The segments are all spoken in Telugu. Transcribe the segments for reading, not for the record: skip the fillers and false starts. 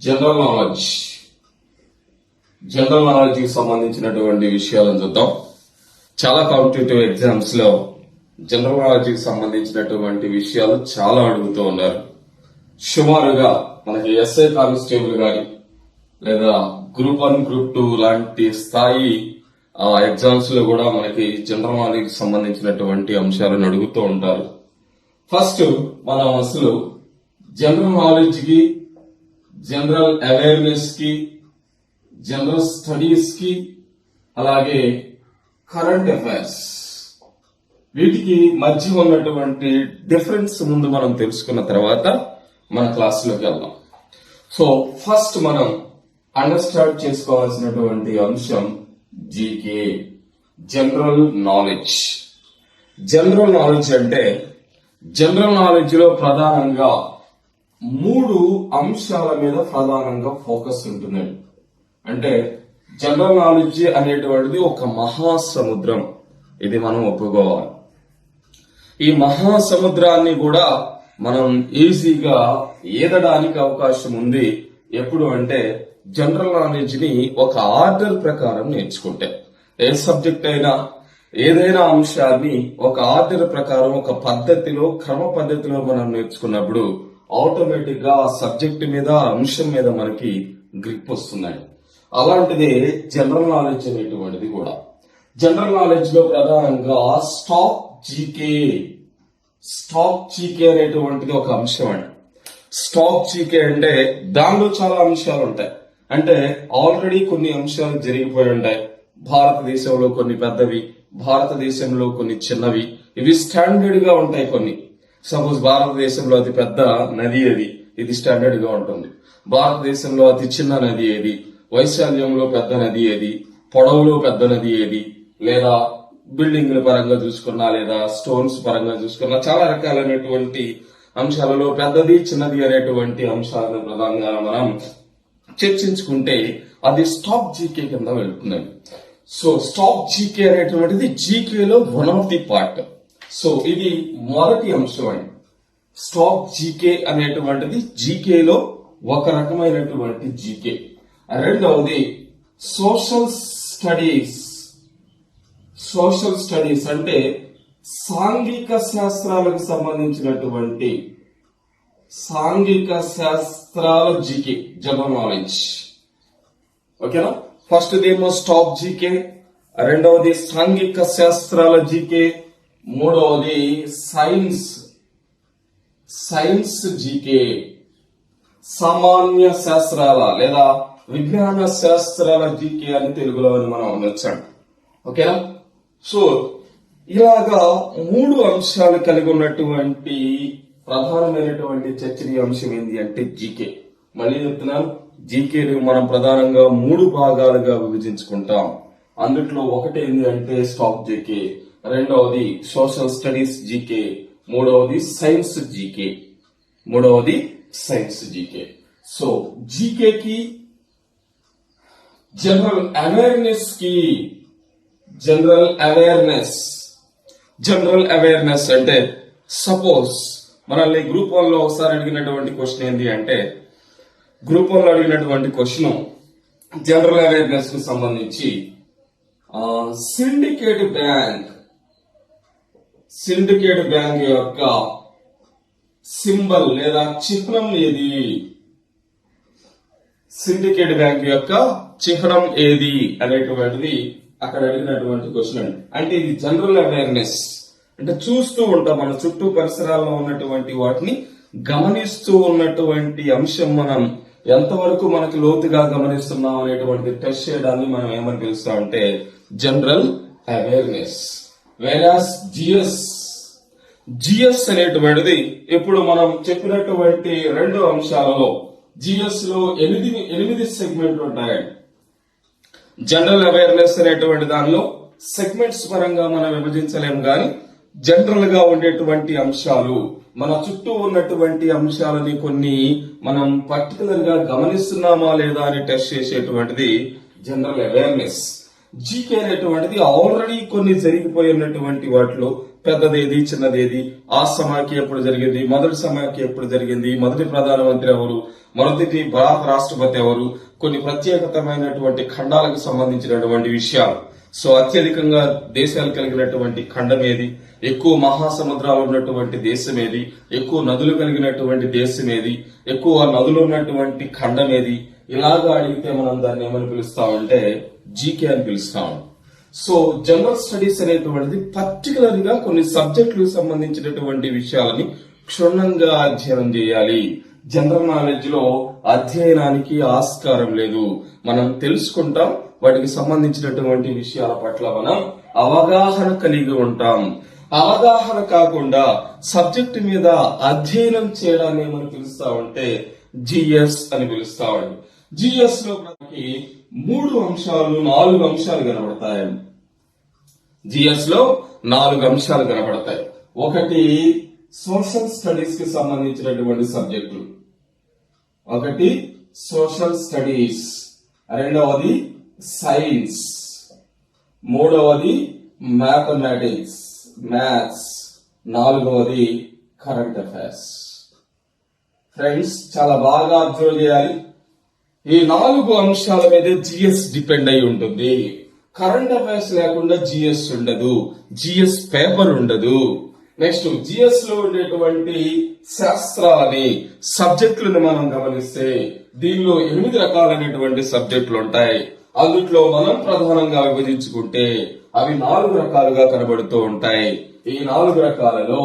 జనరల్ నాలెడ్జ్ కి సంబంధించినటువంటి విషయాలను చూద్దాం. చాలా కాంపిటేటివ్ ఎగ్జామ్స్ లో జనరల్ నాలెడ్జ్ కి సంబంధించినటువంటి విషయాలు చాలా అడుగుతూ ఉన్నారు. సుమారుగా మనకి ఎస్ఐ కానిస్టేబుల్ గాని లేదా గ్రూప్ 1, గ్రూప్ 2 లాంటి స్థాయి ఎగ్జామ్స్ లో కూడా మనకి జనరల్ నాలెడ్జ్ కి సంబంధించినటువంటి అంశాలను అడుగుతూ ఉంటారు. ఫస్ట్ మనం అసలు జనరల్ నాలెడ్జ్ కి, జనరల్ అవేర్నెస్ కి, జనరల్ స్టడీస్ కి, అలాగే కరెంట్ అఫైర్స్ వీటికి మధ్య ఉన్నటువంటి డిఫరెన్స్ ముందు మనం తెలుసుకున్న తర్వాత మన క్లాసులోకి వెళ్దాం. సో ఫస్ట్ మనం అండర్స్టాండ్ చేసుకోవాల్సినటువంటి అంశం GK, general knowledge. General knowledge అంటే జనరల్ నాలెడ్జ్ లో ప్రధానంగా 3 అంశాల మీద ప్రధానంగా ఫోకస్ ఉంటుందండి. అంటే జనరల్ నాలెడ్జ్ అనేటువంటిది ఒక మహాసముద్రం, ఇది మనం ఒప్పుకోవాలి. ఈ మహాసముద్రాన్ని కూడా మనం ఈజీగా ఈదడానికి అవకాశం ఉంది. ఎప్పుడు అంటే జనరల్ నాలెడ్జ్ ని ఒక ఆర్డర్ ప్రకారం నేర్చుకుంటే, ఏ సబ్జెక్ట్ అయినా ఏదైనా అంశాన్ని ఒక ఆర్డర్ ప్రకారం, ఒక పద్ధతిలో, క్రమ పద్ధతిలో మనం నేర్చుకున్నప్పుడు ఆటోమేటిక్ గా ఆ సబ్జెక్ట్ మీద, అంశం మీద మనకి గ్రిప్ వస్తుందండి. అలాంటిదే జనరల్ నాలెడ్జ్ అనేటువంటిది కూడా. జనరల్ నాలెడ్జ్ లో ప్రధానంగా స్టాక్ జీకే అనేటువంటిది ఒక అంశం అండి. స్టాక్ జీకే అంటే దానిలో చాలా అంశాలు ఉంటాయి. అంటే ఆల్రెడీ కొన్ని అంశాలు జరిగిపోయి ఉంటాయి. భారతదేశంలో కొన్ని పెద్దవి, భారతదేశంలో కొన్ని చిన్నవి, ఇవి స్టాండర్డ్ గా ఉంటాయి. కొన్ని సపోజ్ భారతదేశంలో అతి పెద్ద నది ఏది, ఇది స్టాండర్డ్ గా ఉంటుంది. భారతదేశంలో అతి చిన్న నది ఏది, వైశాల్యంలో పెద్ద నది ఏది, పొడవులో పెద్ద నది ఏది, లేదా బిల్డింగ్ల పరంగా చూసుకున్నా, లేదా స్టోన్స్ పరంగా చూసుకున్నా, చాలా రకాలైనటువంటి అంశాలలో పెద్దది చిన్నది అనేటువంటి అంశాలను ప్రధానంగా మనం చర్చించుకుంటే అది స్టాక్ జీకే కింద వెళ్తుందండి. సో స్టాక్ జీకే అనేటువంటిది జీకేలో one of the part. So ఇది మొదటి అంశం అండి. స్టాక్ జీకే అనేటువంటిది జీకేలో ఒక రకమైనటువంటి జీకే. రెండవది సోషల్ స్టడీస్ అంటే సాంఘిక శాస్త్రాలకు సంబంధించినటువంటి సాంఘిక శాస్త్రాల జీకే, జనరల్ నాలెడ్జ్. ఓకేనా? ఫస్ట్ ఏమో స్టాక్ జీకే, రెండవది సాంఘిక శాస్త్రాల జీకే, మూడవది సైన్స్ జీకే, సామాన్య శాస్త్రాల లేదా విజ్ఞాన శాస్త్రాల జీకే అని తెలుగులో మనం అనొచ్చండి. ఓకేనా? సో ఇలాగా 3 అంశాలు కలిగి ఉన్నటువంటి ప్రధానమైనటువంటి చర్చనీయాంశం ఏంటి అంటే జీకే. మళ్ళీ చెప్తున్నాను, జీకేని మనం ప్రధానంగా 3 భాగాలుగా విభజించుకుంటాం. అందుట్లో ఒకటి ఏంటి అంటే స్టాక్ జీకే, రెండవది సోషల్ స్టడీస్ జీకే, మూడవది సైన్స్ జీకే. సో జీకేకి, జనరల్ అవేర్నెస్ అంటే సపోజ్ మనల్ని గ్రూప్ 1 లో ఒకసారి అడిగినటువంటి క్వశ్చన్ ఏంటి అంటే, గ్రూప్ 1 లో అడిగినటువంటి క్వశ్చన్ జనరల్ అవేర్నెస్ కు సంబంధించి సిండికేట్ బ్యాంక్ యొక్క సింబల్ లేదా చిహ్నం ఏది, సిండికేట్ బ్యాంక్ యొక్క చిహ్నం ఏది అనేటువంటిది అక్కడ అడిగినటువంటి క్వశ్చన్. అంటే ఇది జనరల్ అవేర్నెస్ అంటే చూస్తూ ఉంటాం, మన చుట్టూ పరిసరాల్లో ఉన్నటువంటి వాటిని గమనిస్తూ ఉన్నటువంటి అంశం. మనం ఎంతవరకు మనకి లోతుగా గమనిస్తున్నాం అనేటువంటి టెస్ట్ చేయడాన్ని మనం ఏమని పిలుస్తామంటే జనరల్ అవేర్నెస్. వేరాస్ జిఎస్ అనేటువంటిది ఇప్పుడు మనం చెప్పినటువంటి 2 అంశాలలో జిఎస్ లో 8 సెగ్మెంట్లు ఉంటాయండి. జనరల్ అవేర్నెస్ అనేటువంటి దానిలో సెగ్మెంట్స్ పరంగా మనం విభజించలేము, కానీ జనరల్ గా ఉండేటువంటి అంశాలు, మన చుట్టూ ఉన్నటువంటి అంశాలని కొన్ని మనం పర్టికులర్ గా గమనిస్తున్నామా లేదా అని టెస్ట్ చేసేటువంటిది జనరల్ అవేర్నెస్. జీకే అనేటువంటిది ఆల్రెడీ కొన్ని జరిగిపోయినటువంటి వాటిలో పెద్దదేది చిన్నదేది, ఆ సమాఖ్య ఎప్పుడు జరిగింది, మొదటి సమాఖ్య ఎప్పుడు జరిగింది, మొదటి ప్రధానమంత్రి ఎవరు, మొదటి భారత రాష్ట్రపతి ఎవరు, కొన్ని ప్రత్యేకతమైనటువంటి ఖండాలకు సంబంధించినటువంటి విషయాలు. సో అత్యధికంగా దేశాలు కలిగినటువంటి ఖండం ఏది, ఎక్కువ మహాసముద్రాలు ఉన్నటువంటి దేశం ఏది, ఎక్కువ నదులు కలిగినటువంటి దేశం ఏది, ఎక్కువ నదులు ఉన్నటువంటి ఖండం ఏది, ఇలాగా అడిగితే మనం దాన్ని ఏమని పిలుస్తామంటే జీకే అని పిలుస్తాం. సో జనరల్ స్టడీస్ అనేటువంటిది పర్టికులర్ గా కొన్ని సబ్జెక్టులకు సంబంధించినటువంటి విషయాలని క్షుణ్ణంగా అధ్యయనం చేయాలి. జనరల్ నాలెడ్జ్ లో అధ్యయనానికి ఆస్కారం లేదు. మనం తెలుసుకుంటాం, వాటికి సంబంధించినటువంటి విషయాల పట్ల మనం అవగాహన కలిగి ఉంటాం. అవగాహన కాకుండా సబ్జెక్టు మీద అధ్యయనం చేయడాన్ని ఏమని పిలుస్తామంటే జిఎస్ అని పిలుస్తామండి. జిఎస్ లో మనకి 4 అంశాలు కనబడతాయండి. జిఎస్ లో 4 అంశాలు కనబడతాయి. ఒకటి సోషల్ స్టడీస్ కి సంబంధించినటువంటి సబ్జెక్టులు, ఒకటి సోషల్ స్టడీస్, రెండవది సైన్స్, మూడవది మ్యాథమెటిక్స్ మ్యాథ్స్, నాలుగవది కరెంట్ అఫైర్స్. ఫ్రెండ్స్ చాలా బాగా అబ్జర్వ్ చేయాలి. ఈ 4 అంశాల మీద జిఎస్ డిపెండ్ అయి ఉంటుంది. కరెంట్ అఫైర్స్ లేకుండా జిఎస్ ఉండదు, జిఎస్ పేపర్ ఉండదు. నెక్స్ట్ జిఎస్ లో ఉండేటువంటి శాస్త్రాలని సబ్జెక్టులను మనం గమనిస్తే దీనిలో 8 రకాలైనటువంటి సబ్జెక్టులు ఉంటాయి. అందుట్లో మనం ప్రధానంగా విభజించుకుంటే అవి 4 రకాలుగా కనబడుతూ ఉంటాయి. ఈ 4 రకాలలో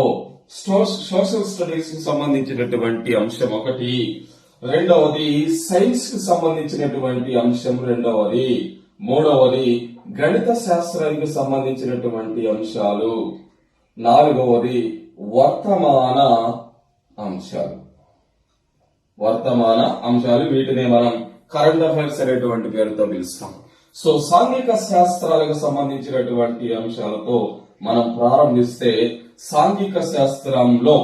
సోషల్ స్టడీస్ కి సంబంధించినటువంటి అంశం ఒకటి, రెండవది సైన్స్ కి సంబంధించినటువంటి అంశం రెండవది, మూడవది గణిత శాస్త్రానికి సంబంధించినటువంటి అంశాలు, నాలుగవది వర్తమాన అంశాలు. వీటిని మనం కరెంట్ అఫైర్స్ అనేటువంటి పేరుతో పిలుస్తాం. సో సాంఘిక శాస్త్రాలకు సంబంధించినటువంటి అంశాలతో మనం ప్రారంభిస్తే సాంఘిక శాస్త్రంలో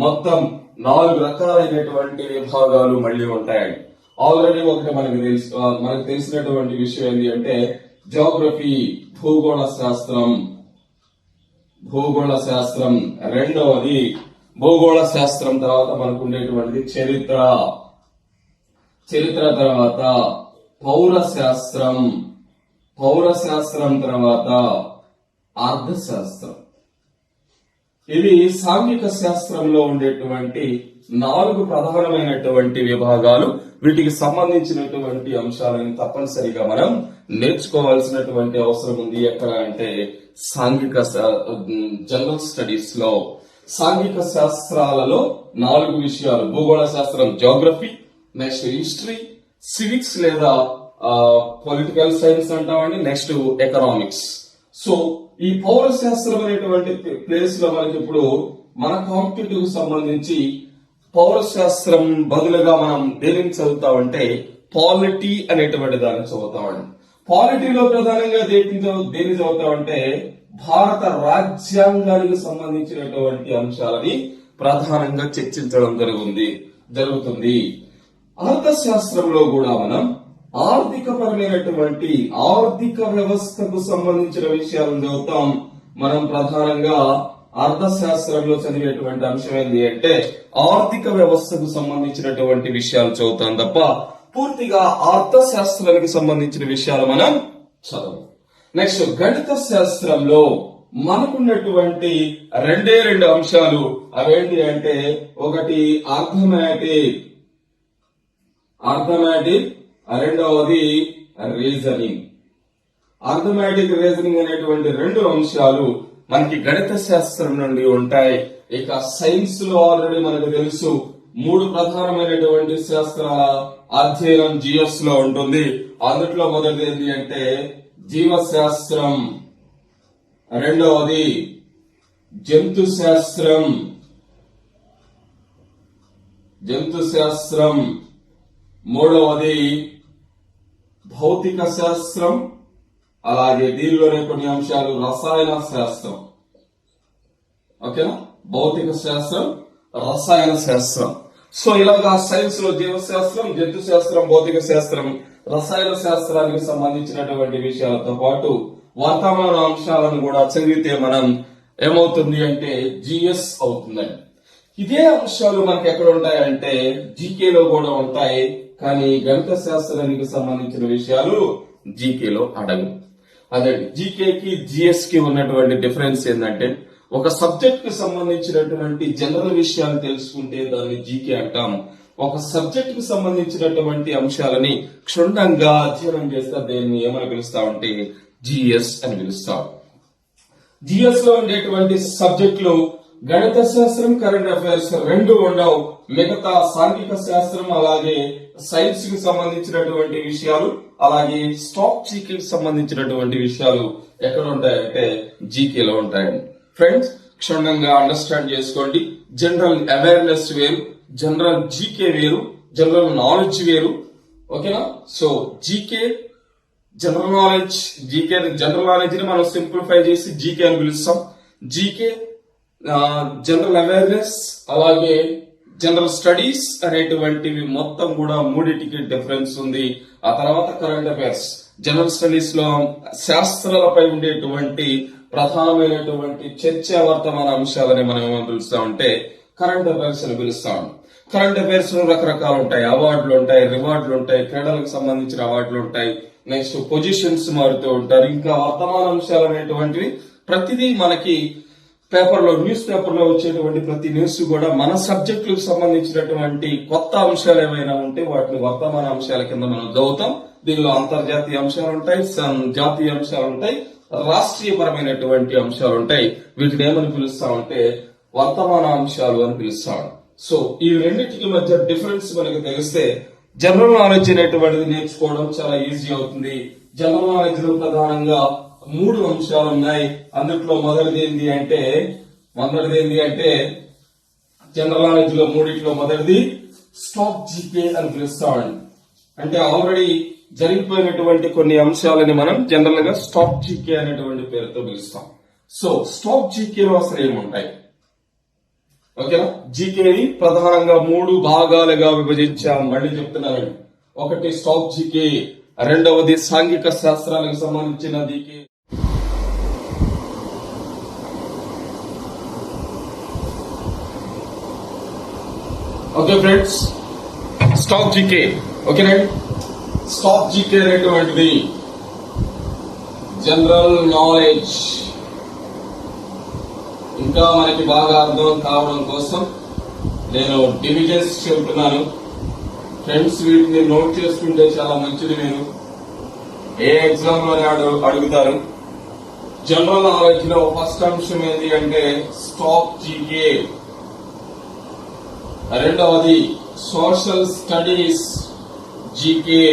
మొత్తం 4 రకాలైనటువంటి విభాగాలు మళ్ళీ ఉంటాయండి. ఆల్రెడీ ఒకటి మనకు తెలిసినటువంటి విషయం ఏంటి అంటే జియోగ్రఫీ, భూగోళ శాస్త్రం, రెండవది భూగోళ శాస్త్రం తర్వాత మనకు ఉండేటువంటిది చరిత్ర తర్వాత పౌర శాస్త్రం తర్వాత అర్థశాస్త్రం. ఇవి సాంఘిక శాస్త్రంలో ఉండేటువంటి 4 ప్రధానమైనటువంటి విభాగాలు. వీటికి సంబంధించినటువంటి అంశాలను తప్పనిసరిగా మనం నేర్చుకోవాల్సినటువంటి అవసరం ఉంది. ఎక్కడ అంటే సాంఘిక జనరల్ స్టడీస్ లో. సాంఘిక శాస్త్రాలలో 4 విషయాలు: భూగోళ శాస్త్రం జియోగ్రఫీ, నెక్స్ట్ హిస్టరీ, సివిక్స్ లేదా పొలిటికల్ సైన్స్ అంటామండి, నెక్స్ట్ ఎకనామిక్స్. సో ఈ పౌర శాస్త్రం అనేటువంటి ప్లేస్ లో మనకి ఇప్పుడు మన కాంపిటేటివ్ సంబంధించి పౌర శాస్త్రం బదులుగా మనం దేనిని చదువుతామంటే పాలిటీ అనేటువంటి దాన్ని చదువుతామండి. పాలిటీలో ప్రధానంగా దేన్ని చదువుతామంటే భారత రాజ్యాంగానికి సంబంధించినటువంటి అంశాలని ప్రధానంగా చర్చించడం జరుగుతుంది. అర్థశాస్త్రంలో కూడా మనం ఆర్థికపరమైనటువంటి ఆర్థిక వ్యవస్థకు సంబంధించిన విషయాలను చదువుతాం. మనం ప్రధానంగా అర్థశాస్త్రంలో చదివేటువంటి అంశం ఏంటి అంటే ఆర్థిక వ్యవస్థకు సంబంధించినటువంటి విషయాలు చదువుతాం తప్ప పూర్తిగా అర్థశాస్త్రానికి సంబంధించిన విషయాలు మనం చదవం. నెక్స్ట్ గణిత శాస్త్రంలో మనకున్నటువంటి 2 అంశాలు. అవేంటి అంటే ఒకటి అర్థమెటిక్, రెండవది రీజనింగ్. అర్థమెటిక్, రీజనింగ్ అనేటువంటి 2 అంశాలు మనకి గణిత శాస్త్రం నుండి ఉంటాయి. ఇక సైన్స్ లో ఆల్రెడీ మనకు తెలుసు 3 ప్రధానమైనటువంటి శాస్త్రాల అధ్యయనం జిఎస్ లో ఉంటుంది. అందుట్లో మొదటిది ఏంటి అంటే జీవశాస్త్రం, రెండవది జంతు శాస్త్రం, మూడవది భౌతిక శాస్త్రం, అలాగే దీనిలోనే కొన్ని అంశాలు రసాయన శాస్త్రం. ఓకేనా? భౌతిక శాస్త్రం, రసాయన శాస్త్రం. సో ఇలాగా సైన్స్ లో జీవశాస్త్రం, జంతు శాస్త్రం, భౌతిక శాస్త్రం, రసాయన శాస్త్రానికి సంబంధించినటువంటి విషయాలతో పాటు వర్తమాన అంశాలను కూడా చదివితే మనం ఏమవుతుంది అంటే జిఎస్ అవుతుందండి. ఇదే అంశాలు మనకి ఎక్కడ ఉంటాయంటే జీకేలో కూడా ఉంటాయి, కానీ గణిత శాస్త్రానికి సంబంధించిన విషయాలు జీకేలో అడగవు. అదే జీకేకి జిఎస్ కి ఉన్నటువంటి డిఫరెన్స్ ఏంటంటే, ఒక సబ్జెక్ట్ కి సంబంధించినటువంటి జనరల్ విషయాలు తెలుసుకుంటే దాన్ని జీకే అంటాం. ఒక సబ్జెక్ట్ కి సంబంధించినటువంటి అంశాలని క్షుణ్ణంగా అధ్యయనం చేస్తే దేన్ని ఏమని పిలుస్తామంటే జిఎస్ అని పిలుస్తాం. జిఎస్ లో ఉండేటువంటి సబ్జెక్టులు గణిత శాస్త్రం, కరెంట్ అఫైర్స్ రెండు ఉండవు. మిగతా సాంఘిక శాస్త్రం అలాగే సైన్స్ కి సంబంధించినటువంటి విషయాలు అలాగే స్టాక్ జీకే కి సంబంధించినటువంటి విషయాలు ఎక్కడ ఉంటాయంటే జీకేలో ఉంటాయండి. ఫ్రెండ్స్, క్షుణ్ణంగా అండర్స్టాండ్ చేసుకోండి. జనరల్ అవేర్నెస్ వేరు, జనరల్ జీకే వేరు, జనరల్ నాలెడ్జ్ వేరు. ఓకేనా? So GK general knowledge, GK general knowledge ని మనం సింప్లిఫై చేసి జీకే అని పిలుస్తాం. జీకే జనరల్ అవేర్నెస్ అలాగే జనరల్ స్టడీస్ అనేటువంటివి మొత్తం కూడా మూడింటికి డిఫరెన్స్ ఉంది. ఆ తర్వాత కరెంట్ అఫైర్స్, జనరల్ స్టడీస్ లో శాస్త్రాలపై ఉండేటువంటి ప్రధానమైనటువంటి చర్చా వర్తమాన అంశాలని మనం ఏమని పిలుస్తామంటే కరెంట్ అఫైర్స్ అని పిలుస్తాం. కరెంట్ అఫైర్స్ లో రకరకాలు ఉంటాయి. అవార్డులు ఉంటాయి, రివార్డులు ఉంటాయి, క్రీడలకు సంబంధించిన అవార్డులు ఉంటాయి, నెక్స్ట్ పొజిషన్స్ మారుతూ ఉంటారు. ఇంకా వర్తమాన అంశాలు అనేటువంటివి ప్రతిదీ మనకి పేపర్ లో, న్యూస్ పేపర్ లో వచ్చేటువంటి ప్రతి న్యూస్ కూడా మన సబ్జెక్టులకు సంబంధించినటువంటి కొత్త అంశాలు ఏమైనా ఉంటే వాటిని వర్తమాన అంశాల కింద మనం చదువుతాం. దీనిలో అంతర్జాతీయ అంశాలు ఉంటాయి, జాతీయ అంశాలు ఉంటాయి, రాష్ట్రీయపరమైనటువంటి అంశాలు ఉంటాయి. వీటిని ఏమని పిలుస్తామంటే వర్తమాన అంశాలు అని పిలుస్తాం. సో ఈ రెండింటికి మధ్య డిఫరెన్స్ మనకు తెలిస్తే జనరల్ నాలెడ్జ్ అనేటువంటిది నేర్చుకోవడం చాలా ఈజీ అవుతుంది. జనరల్ నాలెడ్జ్ లో ప్రధానంగా 3 అంశాలు ఉన్నాయి. అందుట్లో మొదటిది ఏంటి అంటే జనరల్ నాలెడ్జ్ లో మూడిట్లో మొదటిది స్టాక్ జీకే అని పిలుస్తామండి. అంటే ఆల్రెడీ జరిగిపోయినటువంటి కొన్ని అంశాలని మనం జనరల్ గా స్టాక్ జీకే అనేటువంటి పేరుతో పిలుస్తాం. సో స్టాక్ జీకేలో అసలు ఏముంటాయి? ఓకేనా? జీకేని ప్రధానంగా 3 భాగాలుగా విభజించాం. మళ్ళీ చెప్తున్నానండి. ఒకటి స్టాక్ జీకే, రెండవది సాంఘిక శాస్త్రాలకు సంబంధించిన GK. Okay friends, stock GK ఓకేనండి. స్టాక్ జీకే అనేటువంటిది జనరల్ నాలెడ్జ్. ఇంకా మనకి బాగా అర్థం కావడం కోసం నేను డివిజన్స్ చెబుతున్నాను. ఫ్రెండ్స్, వీటిని నోట్ చేసుకుంటే చాలా మంచిది. మీరు ఏ ఎగ్జామ్ లోనే అడుగుతారు. జనరల్ నాలెడ్జ్ లో ఫస్ట్ అంశం ఏంటి అంటే స్టాక్ జీకే, రెండవది సోషల్ స్టడీస్ జీకే,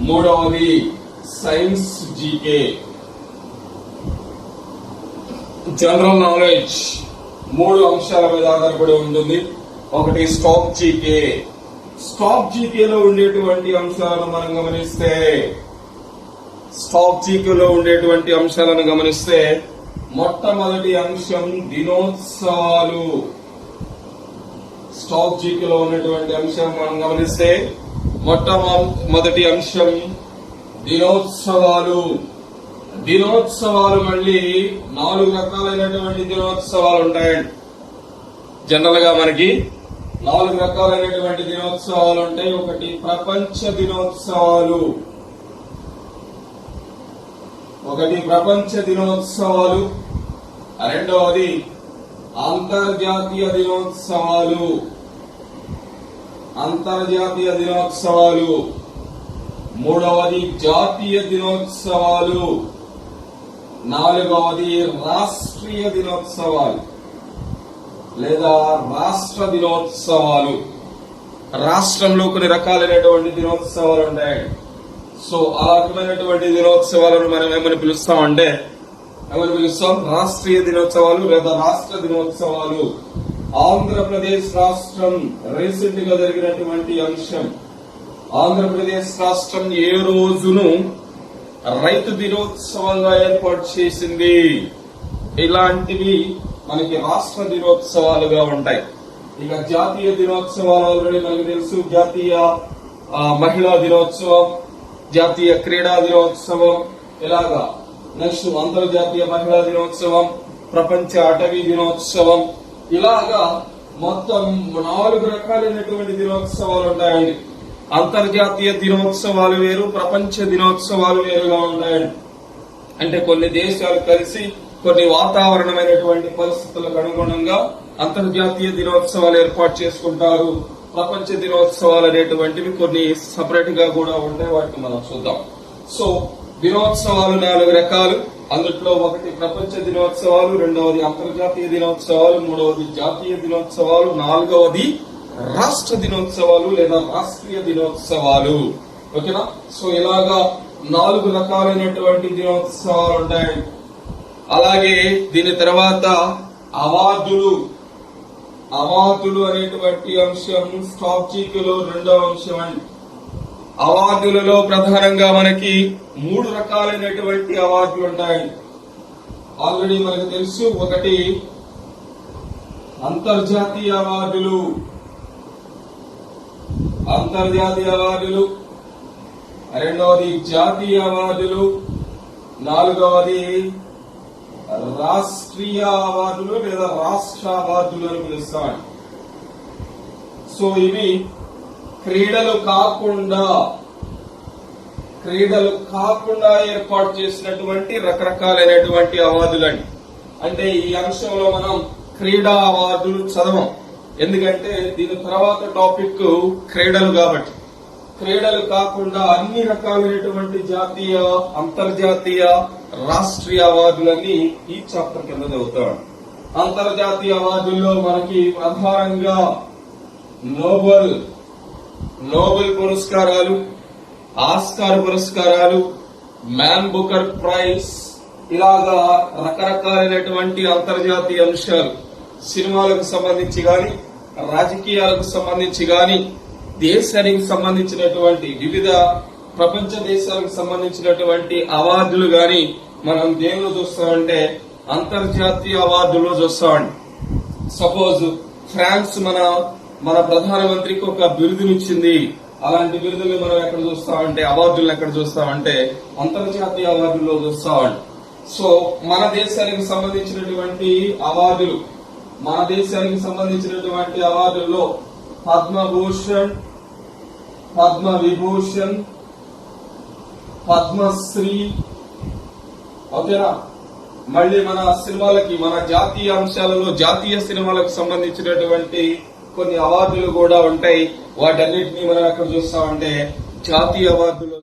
మూడవది సైన్స్ జీకే. జనరల్ నాలెడ్జ్ 3 అంశాల మీద ఆధారపడి ఉంటుంది. ఒకటి స్టాక్ జీకే. స్టాక్ జీకేలో ఉండేటువంటి అంశాలను మనం గమనిస్తే మొట్టమొదటి అంశం దినోత్సవాలు. స్టాక్ జీకేలో ఉన్నటువంటి అంశం మనం గమనిస్తే మొట్టమొదటి అంశం దినోత్సవాలు. దినోత్సవాలు మళ్ళీ 4 రకాలైనటువంటి దినోత్సవాలు ఉంటాయండి. జనరల్ గా మనకి 4 రకాలైనటువంటి దినోత్సవాలు ఉంటాయి. ఒకటి ప్రపంచ దినోత్సవాలు, రెండవది అంతర్జాతీయ దినోత్సవాలు, మూడవది జాతీయ దినోత్సవాలు, నాలుగవది రాష్ట్రీయ దినోత్సవాలు లేదా రాష్ట్ర దినోత్సవాలు. రాష్ట్రంలో కొన్ని రకాలైనటువంటి దినోత్సవాలు ఉంటాయి. సో ఆ రకమైనటువంటి దినోత్సవాలను మనం ఏమని పిలుస్తాం? రాష్ట్రీయ దినోత్సవాలు లేదా రాష్ట్ర దినోత్సవాలు. ఆంధ్రప్రదేశ్ రాష్ట్రం రీసెంట్ గా జరిగినటువంటి అంశం. ఆంధ్రప్రదేశ్ రాష్ట్రం ఏ రోజును రైతు దినోత్సవంగా ఏర్పాటు చేసింది. ఇలాంటివి మనకి రాష్ట్ర దినోత్సవాలుగా ఉంటాయి. ఇక జాతీయ దినోత్సవాలు ఆల్రెడీ మనకు తెలుసు. జాతీయ మహిళా దినోత్సవం, జాతీయ క్రీడా దినోత్సవం, ఇలాగా. నెక్స్ట్ అంతర్జాతీయ మహిళా దినోత్సవం, ప్రపంచ అటవీ దినోత్సవం, ఇలాగా మొత్తం 4 రకాలైనటువంటి దినోత్సవాలు ఉంటాయండి. అంతర్జాతీయ దినోత్సవాలు వేరు, ప్రపంచ దినోత్సవాలు వేరుగా ఉంటాయండి. అంటే కొన్ని దేశాలు కలిసి కొన్ని వాతావరణమైనటువంటి పరిస్థితులకు అనుగుణంగా అంతర్జాతీయ దినోత్సవాలు ఏర్పాటు చేసుకుంటారు. ప్రపంచ దినోత్సవాలు అనేటువంటివి కొన్ని సపరేట్ గా కూడా ఉంటాయి, వాటిని మనం చూద్దాం. సో దినోత్సవాలు 4 రకాలు. అందుట్లో ఒకటి ప్రపంచ దినోత్సవాలు, రెండవది అంతర్జాతీయ దినోత్సవాలు, మూడవది జాతీయ దినోత్సవాలు, నాలుగవది రాష్ట్ర దినోత్సవాలు లేదా రాష్ట్రీయ దినోత్సవాలు. ఓకేనా? సో ఇలాగా 4 రకాలైనటువంటి దినోత్సవాలు ఉంటాయి. అలాగే దీని తర్వాత అవార్డులు అనేటువంటి అంశం స్టాబ్జీకులో రెండవ అంశం అండి. అవార్డులలో ప్రధానంగా మనకి 3 రకాలైనటువంటి అవార్డులు ఉంటాయి. ఆల్రెడీ మనకు తెలుసు, ఒకటి అంతర్జాతీయ అవార్డులు, రెండవది జాతీయ అవార్డులు, నాలుగవది రాష్ట్రీయ అవార్డులు లేదా రాష్ట్ర అవార్డులు అని పిలుస్తాం. సో ఇవి క్రీడలు కాకుండా ఏర్పాటు చేసినటువంటి రకరకాలైనటువంటి అవార్డులండి. అంటే ఈ అంశంలో మనం క్రీడా అవార్డులు చదవం, ఎందుకంటే దీని తర్వాత టాపిక్ క్రీడలు కాబట్టి. క్రీడలు కాకుండా అన్ని రకాలైనటువంటి జాతీయ, అంతర్జాతీయ, రాష్ట్రీయ అవార్డులన్నీ ఈ చాప్టర్ కింద చదువుతాడు. అంతర్జాతీయ అవార్డుల్లో మనకి ప్రధానంగా నోబెల్ పురస్కారాలు, ఆస్కార్ పురస్కారాలు, మ్యాన్ బుకర్ ప్రైజ్, ఇలాగా రకరకాలైనటువంటి అంతర్జాతీయ అంశాలు సినిమాలకు సంబంధించి గాని, రాజకీయాలకు సంబంధించి గాని, దేశానికి సంబంధించినటువంటి వివిధ ప్రపంచ దేశాలకు సంబంధించినటువంటి అవార్డులు గాని మనం దేనిలో చూస్తామంటే అంతర్జాతీయ అవార్డులో చూస్తామండి. సపోజ్ ఫ్రాన్స్ మన ప్రధానమంత్రికి ఒక బిరుదునిచ్చింది. అలాంటి బిరుదులు మనం ఎక్కడ చూస్తామంటే, అవార్డులను ఎక్కడ చూస్తామంటే అంతర్జాతీయ అవార్డుల్లో చూస్తామండి. సో మన దేశానికి సంబంధించినటువంటి అవార్డుల్లో పద్మభూషణ్, పద్మవిభూషణ్, పద్మశ్రీ, ఓకేనా? మళ్ళీ మన సినిమాలకి, మన జాతీయ అంశాలలో జాతీయ సినిమాలకు సంబంధించినటువంటి కొన్ని అవార్డులు కూడా ఉంటాయి. వాటన్నిటినీ మనం ఎక్కడ చూస్తామంటే జాతీయ అవార్డులు